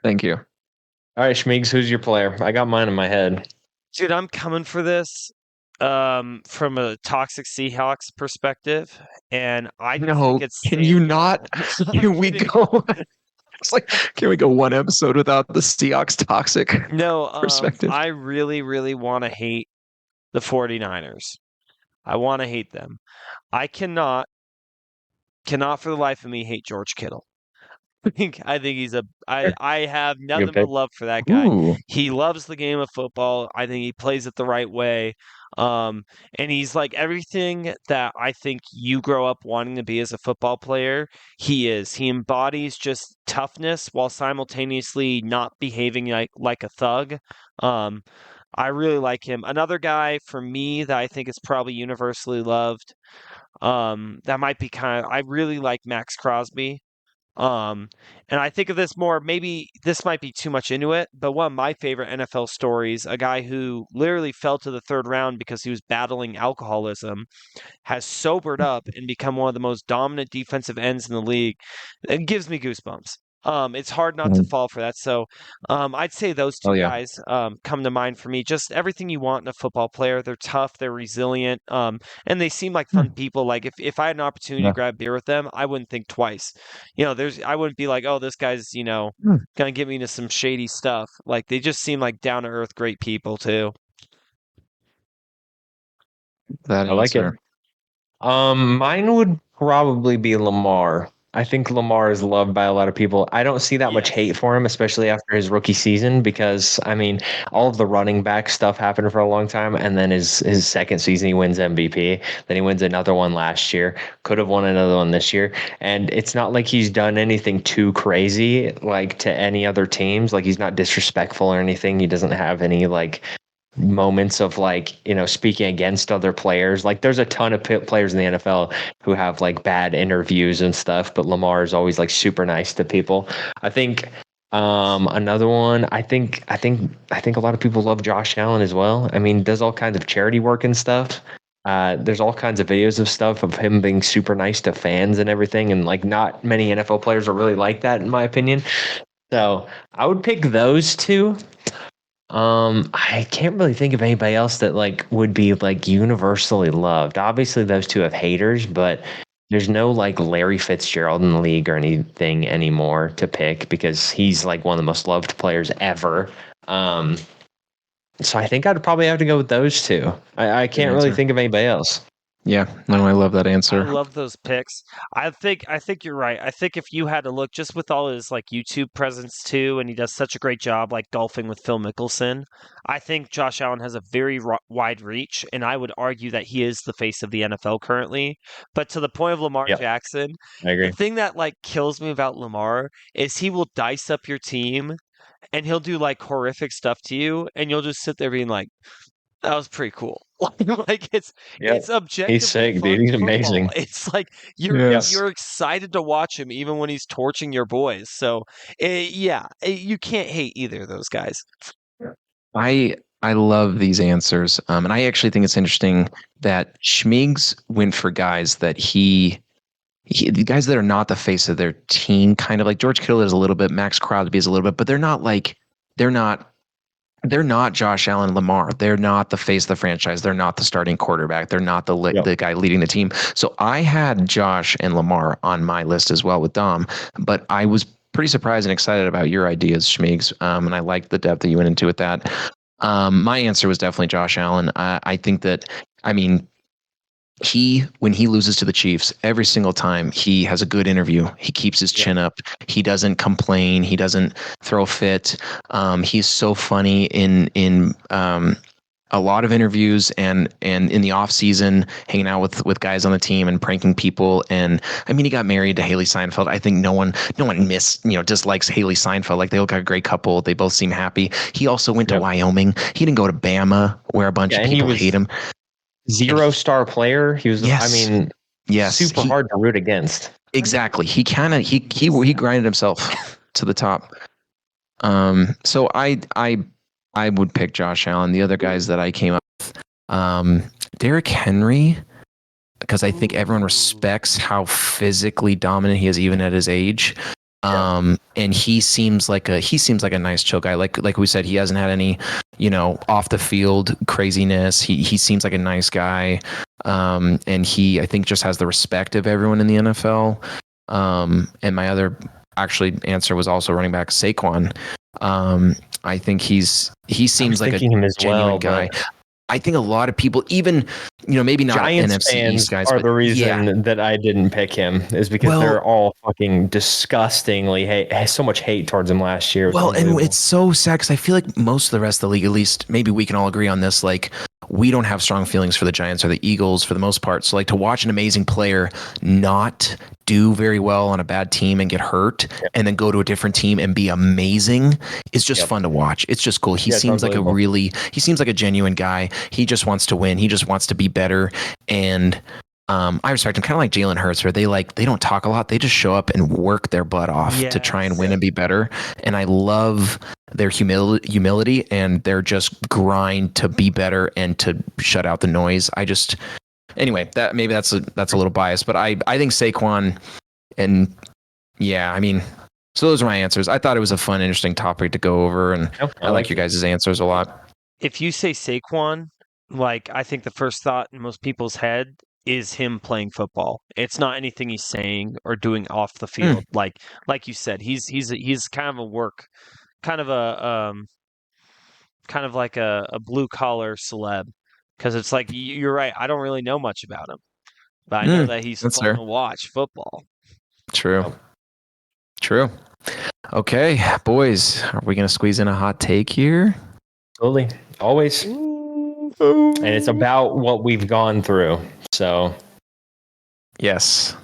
Thank you. All right, Schmeigs, who's your player? I got mine in my head. Dude, I'm coming for this from a toxic Seahawks perspective, and I think it's. Can you not? Can we go? It's like, can we go one episode without the Seahawks toxic perspective? I really, really want to hate the 49ers. I want to hate them. I cannot for the life of me hate George Kittle. I think he's I have nothing but love for that guy. Ooh. He loves the game of football. I think he plays it the right way. And he's like everything that I think you grow up wanting to be as a football player. He is. He embodies just toughness while simultaneously not behaving like a thug. I really like him. Another guy for me that I think is probably universally loved. That might be I really like Max Crosby. And I think of this more, maybe this might be too much into it, but one of my favorite NFL stories, a guy who literally fell to the 3rd round because he was battling alcoholism, has sobered up and become one of the most dominant defensive ends in the league. It gives me goosebumps. It's hard not to fall for that. So I'd say those Oh two yeah. guys come to mind for me. Just everything you want in a football player. They're tough, they're resilient, and they seem like fun people. Like if I had an opportunity to Yeah. grab beer with them, I wouldn't think twice. I wouldn't be like, oh, this guy's, gonna get me into some shady stuff. Like they just seem like down to earth, great people too. That I like it. answer. Mine would probably be Lamar. I think Lamar is loved by a lot of people. I don't see that much Yes. hate for him, especially after his rookie season, because I mean, all of the running back stuff happened for a long time, and then his second season he wins MVP. Then he wins another one last year. Could have won another one this year, and it's not like he's done anything too crazy like to any other teams. Like he's not disrespectful or anything. He doesn't have any like moments of like speaking against other players. Like there's a ton of players in the NFL who have like bad interviews and stuff, but Lamar is always like super nice to people. I think another one, I think a lot of people love Josh Allen as well. I mean, does all kinds of charity work and stuff. There's all kinds of videos of stuff of him being super nice to fans and everything, and like not many NFL players are really like that in my opinion. So I would pick those two. I can't really think of anybody else that like would be like universally loved. Obviously, those two have haters, but there's no like Larry Fitzgerald in the league or anything anymore to pick because he's like one of the most loved players ever. So I think I'd probably have to go with those two. I can't really answer. think of anybody else. Yeah, no, I love that I answer. love those picks. I think you're right. I think if you had to look just with all his like YouTube presence too, and he does such a great job like golfing with Phil Mickelson, I think Josh Allen has a very wide reach, and I would argue that he is the face of the NFL currently. But to the point of Lamar Yep, Jackson, I the agree. thing that like kills me about Lamar is he will dice up your team and he'll do like horrific stuff to you, and you'll just sit there being like, that was pretty cool. Like it's Yep, he's objectively sick, dude. fun He's football. amazing. It's like Yep. Yes. you're excited to watch him even when he's torching your boys. So yeah, you can't hate either of those guys. I love these answers. And I actually think it's interesting that Schmigs went for guys that the guys that are not the face of their team, kind of like George Kittle is a little bit, Max Crosby is a little bit, but they're not they're not Josh Allen, Lamar. They're not the face of the franchise. They're not the starting quarterback. They're not Yep. the guy leading the team. So I had Josh and Lamar on my list as well with Dom, but I was pretty surprised and excited about your ideas, Schmigs, and I liked the depth that you went into with that. My answer was definitely Josh Allen. I think that, I mean, when he loses to the Chiefs, every single time he has a good interview. He keeps his chin up. He doesn't complain. He doesn't throw a fit. He's so funny in a lot of interviews and in the off season, hanging out with guys on the team and pranking people. And I mean, he got married to Haley Seinfeld. I think no one dislikes Haley Seinfeld. Like they look like a great couple. They both seem happy. He also went to Yep. Wyoming. He didn't go to Bama where a bunch Yeah, of and he people was hate him. 0-star player. He was. Yes. I mean, Yes, super hard to root against. exactly. He kind of he grinded himself to the top. So I would pick Josh Allen. The other guys that I came up with, Derrick Henry, because I think everyone respects how physically dominant he is, even at his age. And he seems like a nice chill guy. Like we said, he hasn't had any, off the field craziness. He seems like a nice guy. And he, I think, just has the respect of everyone in the NFL. And my other actually answer was also running back Saquon. I think he seems like a him as genuine well, guy. but I think a lot of people, even maybe not Giants NFC fans East guys, are but the reason yeah, that I didn't pick him is because Well- they're all fucking disgustingly so much hate towards him last year. It was well, and unbelievable. it's so sad because I feel like most of the rest of the league, at least maybe we can all agree on this, like we don't have strong feelings for the Giants or the Eagles for the most part. So like to watch an amazing player not do very well on a bad team and get hurt and then go to a different team and be amazing is just fun to watch. It's just cool. He Yeah, it's seems like unbelievable. he seems like a genuine guy. He just wants to win. He just wants to be better. And I respect him, kind of like Jalen Hurts, where they don't talk a lot. They just show up and work their butt off to try and win and be better. And I love their humility and their just grind to be better and to shut out the noise. Anyway, that maybe that's a little biased, but I think Saquon, and yeah, I mean, So those are my answers. I thought it was a fun, interesting topic to go over, and I like your guys' answers a lot. If you say Saquon, like I think the first thought in most people's head is him playing football. It's not anything he's saying or doing off the field. Like you said, he's kind of a work, kind of like a blue collar celeb. Because it's like you're right. I don't really know much about him, but I know that he's that's fun fair. to watch football. True. Okay, boys, are we gonna squeeze in a hot take here? Totally. Always. And it's about what we've gone through. So Yes.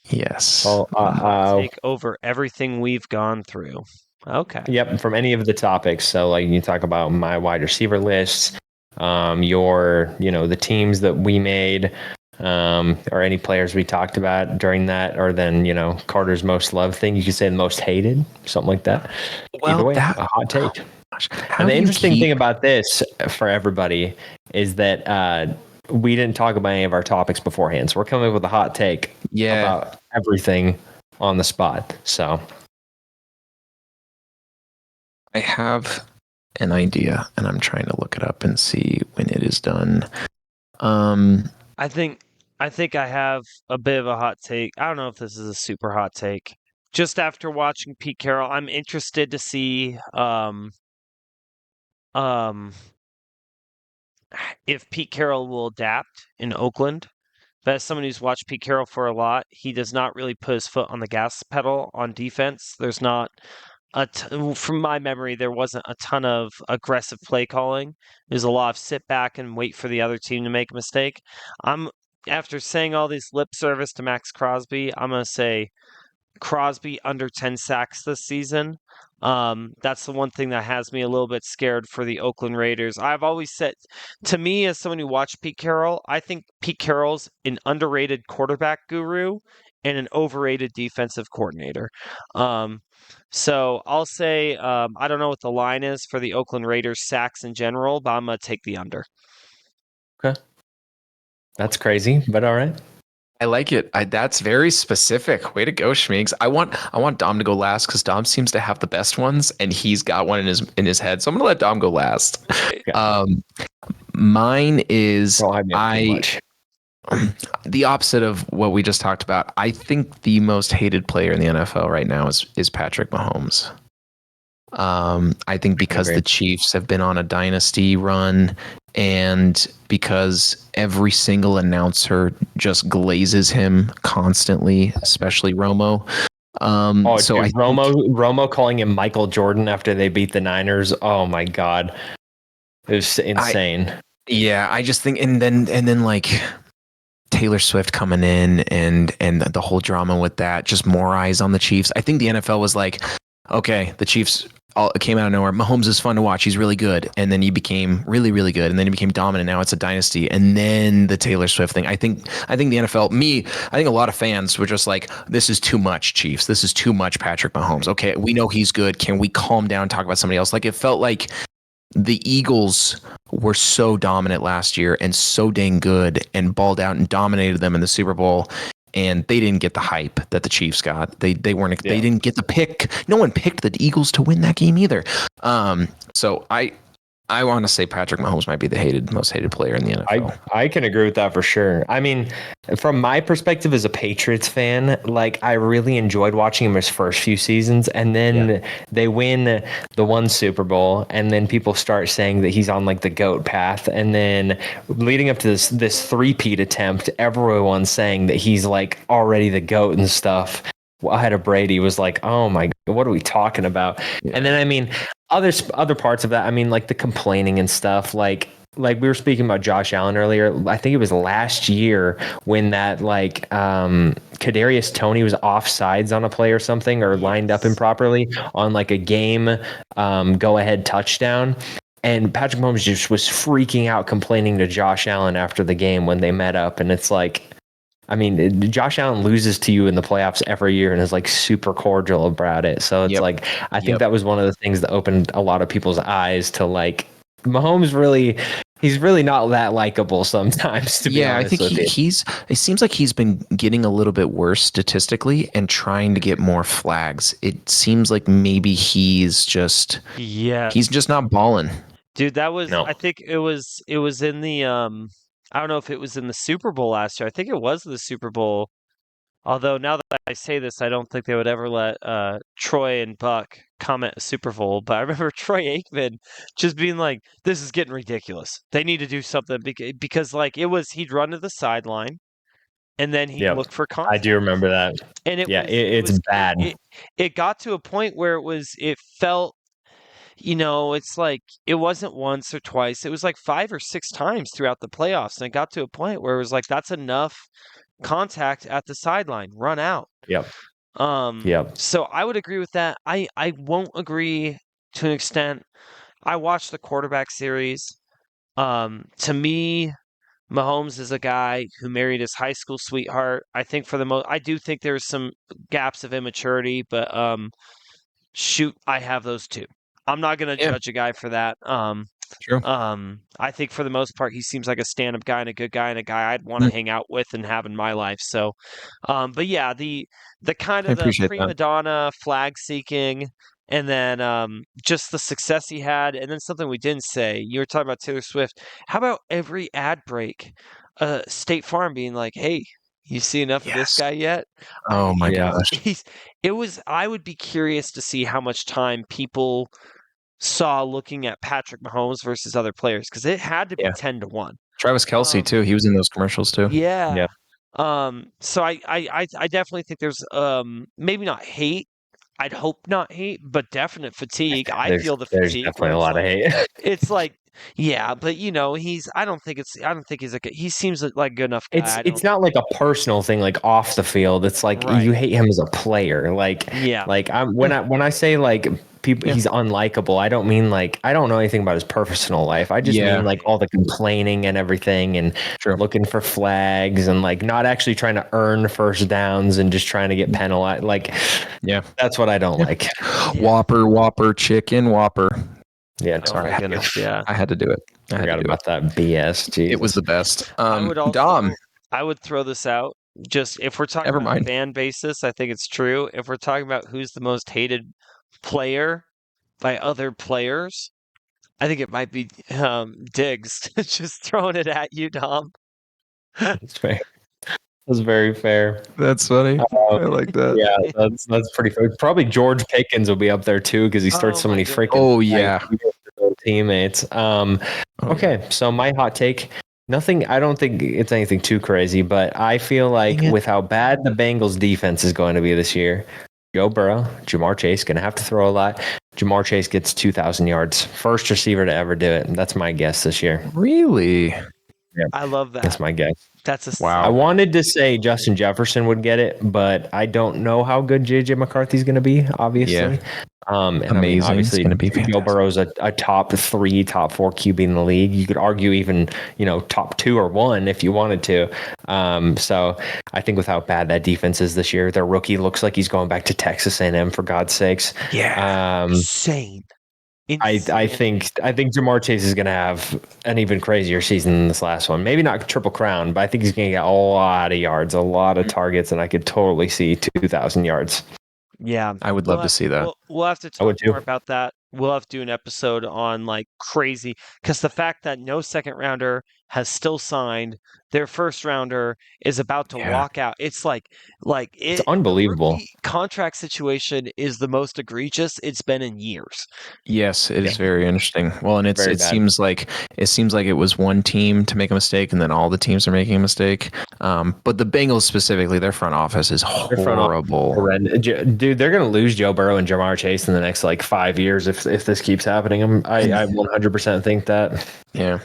Take over everything we've gone through. Okay. Yep, from any of the topics. So like you talk about my wide receiver lists, the teams that we made, or any players we talked about during that, or then, Carter's most loved thing. You could say the most hated, something like that. Well, either way, a hot take. And the interesting thing about this for everybody is that we didn't talk about any of our topics beforehand. So we're coming up with a hot take about everything on the spot. So I have an idea, and I'm trying to look it up and see when it is done. I think I have a bit of a hot take. I don't know if this is a super hot take. Just after watching Pete Carroll, I'm interested to see if Pete Carroll will adapt in Oakland. But as someone who's watched Pete Carroll for a lot, he does not really put his foot on the gas pedal on defense. There's not from my memory, there wasn't a ton of aggressive play calling. There's a lot of sit back and wait for the other team to make a mistake. After saying all this lip service to Max Crosby, I'm going to say Crosby under 10 sacks this season. That's the one thing that has me a little bit scared for the Oakland Raiders. I've always said, to me, as someone who watched Pete Carroll, I think Pete Carroll's an underrated quarterback guru and an overrated defensive coordinator. So I'll say, I don't know what the line is for the Oakland Raiders sacks in general, but I'm going to take the under. Okay. That's crazy, but all right. I like it. That's very specific. Way to go, Schmeeks. I want Dom to go last because Dom seems to have the best ones, and he's got one in his head. So I'm gonna let Dom go last. Okay. Mine is the opposite of what we just talked about. I think the most hated player in the NFL right now is Patrick Mahomes. I think because the Chiefs have been on a dynasty run, and because every single announcer just glazes him constantly, especially Romo. Romo calling him Michael Jordan after they beat the Niners. Oh my God, it was insane. I just think, and then like Taylor Swift coming in and the whole drama with that, just more eyes on the Chiefs. I think the NFL was like, okay, the Chiefs came out of nowhere. Mahomes is fun to watch. He's really good. And then he became really, really good. And then he became dominant. Now it's a dynasty. And then the Taylor Swift thing. I think the NFL, I think a lot of fans were just like, this is too much, Chiefs. This is too much Patrick Mahomes. Okay, we know he's good. Can we calm down and talk about somebody else? Like, it felt like the Eagles were so dominant last year and so dang good and balled out and dominated them in the Super Bowl. And they didn't get the hype that the Chiefs got. They didn't get the pick. No one picked the Eagles to win that game either. So I want to say Patrick Mahomes might be the most hated player in the NFL. I can agree with that for sure. I mean, from my perspective as a Patriots fan, like I really enjoyed watching him his first few seasons, and then they win the one Super Bowl, and then people start saying that he's on like the GOAT path, and then leading up to this three-peat attempt, everyone's saying that he's like already the GOAT and stuff. Ahead of Brady was like, oh my God, what are we talking about? Yeah. And then, I mean, other parts of that, I mean, like the complaining and stuff, like we were speaking about Josh Allen earlier. I think it was last year when that Kadarius Toney was offsides on a play or something, or lined up improperly on like a game go ahead touchdown. And Patrick Mahomes just was freaking out, complaining to Josh Allen after the game when they met up. And it's like, I mean, Josh Allen loses to you in the playoffs every year and is like super cordial about it. So it's like, I think that was one of the things that opened a lot of people's eyes to like, Mahomes really He's really not that likable sometimes, to be I honest think with you. he's. It seems like he's been getting a little bit worse statistically and trying to get more flags. It seems like maybe he's just not balling. Dude, that was No. I think it was in the I don't know if it was in the Super Bowl last year. I think it was the Super Bowl. Although now that I say this, I don't think they would ever let Troy and Buck comment a Super Bowl. But I remember Troy Aikman just being like, "This is getting ridiculous. They need to do something because like he'd run to the sideline and then he'd Yep. look for I contact." do remember that. And It's bad. It got to a point where it felt, it's like it wasn't once or twice. It was like 5 or 6 times throughout the playoffs, and it got to a point where it was like that's enough contact at the sideline, run out. Yep. So I would agree with that. I won't agree to an extent. I watched the quarterback series. To me, Mahomes is a guy who married his high school sweetheart. I think for the most, I do think there's some gaps of immaturity, but shoot, I have those too. I'm not gonna judge a guy for that. True. I think for the most part, he seems like a stand-up guy and a good guy and a guy I'd want to hang out with and have in my life. So, but yeah, the kind I of the appreciate prima that. donna flag seeking, and then just the success he had, and then something we didn't say. You were talking about Taylor Swift. How about every ad break, State Farm being like, "Hey, you see enough of this Yes. guy yet?" Oh my Yeah. gosh. I would be curious to see how much time people saw looking at Patrick Mahomes versus other players because it had to be Yeah. 10-1. Travis Kelce too. He was in those commercials too. Yeah. Yeah. So I definitely think there's maybe not hate. I'd hope not hate, but definite fatigue. I feel the There's fatigue definitely where a it's lot of like hate. it's like yeah, but I don't think he seems like a good enough guy. It's not like a personal thing, like off the field. It's like you Right. hate him as a player. Like Yeah. when I say like people, he's unlikable. I don't mean like I don't know anything about his personal life. I just mean like all the complaining and everything, and looking for flags and like not actually trying to earn first downs and just trying to get penalized. Like that's what I don't like. Whopper, chicken Whopper. Yeah, Oh my goodness, yeah. I had to do it. I forgot about that BS. Jesus. It was the best. I would Dom. I would throw this out. Just if we're talking about fan basis, I think it's true. If we're talking about who's the most hated player by other players, I think it might be Diggs. Just throwing it at you, Dom. That's fair. That's very fair. That's funny. I like that. Yeah, that's pretty fair. Probably George Pickens will be up there too because he starts so many freaking teammates. Okay, so my hot take. Nothing. I don't think it's anything too crazy, but I feel like with how bad the Bengals defense is going to be this year, Joe Burrow, Jamar Chase going to have to throw a lot. Jamar Chase gets 2,000 yards, first receiver to ever do it. That's my guess this year. Really? Yeah. I love that. That's my guess. That's wow. I wanted to say Justin Jefferson would get it, but I don't know how good JJ McCarthy's going to be. Obviously, and amazing. I mean, obviously, going to be Joe Burrow's a top 3, top 4 QB in the league. You could argue even top 2 or 1 if you wanted to. So I think with how bad that defense is this year, their rookie looks like he's going back to Texas A&M for God's sakes. Yeah, insane. I think Jamar Chase is going to have an even crazier season than this last one. Maybe not triple crown, but I think he's going to get a lot of yards, a lot of targets, and I could totally see 2,000 yards. Yeah, I would love to see that. We'll have to talk more about that. We'll have to do an episode on like crazy because the fact that no second rounder has still signed, their first rounder is about to walk out. It's it's unbelievable. The contract situation is the most egregious it's been in years. Yes, it is very interesting. Well, and it seems like it was one team to make a mistake, and then all the teams are making a mistake. But the Bengals specifically, their front office is horrible. Dude, they're going to lose Joe Burrow and Jamar Chase in the next 5 years if this keeps happening. I 100% think that. Yeah.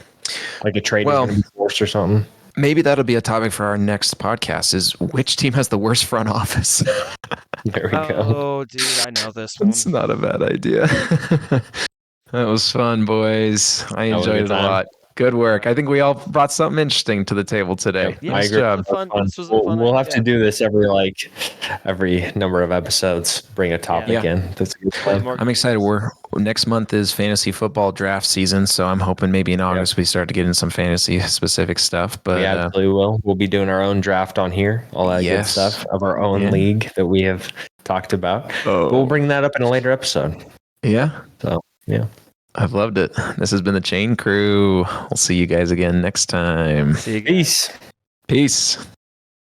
Like a trade is going to be forced or something. Maybe that'll be a topic for our next podcast is which team has the worst front office? There we go. Oh, dude, I know this one. It's not a bad idea. That was fun, boys. I enjoyed it a lot. Good work. I think we all brought something interesting to the table today. Yeah, Nice agree. job. This was a fun We'll have idea. to do this every number of episodes. Bring a topic Yeah. in. That's a good plan. More I'm excited. games. Next month is fantasy football draft season, so I'm hoping maybe in August we start to get in some fantasy specific stuff. But We absolutely will. We'll be doing our own draft on here, all that Yes. good stuff of our own Yeah. league that we have talked about. Oh. We'll bring that up in a later episode. yeah, So, yeah. I've loved it. This has been the Chain Crew. We'll see you guys again next time. See you guys. Peace. Peace.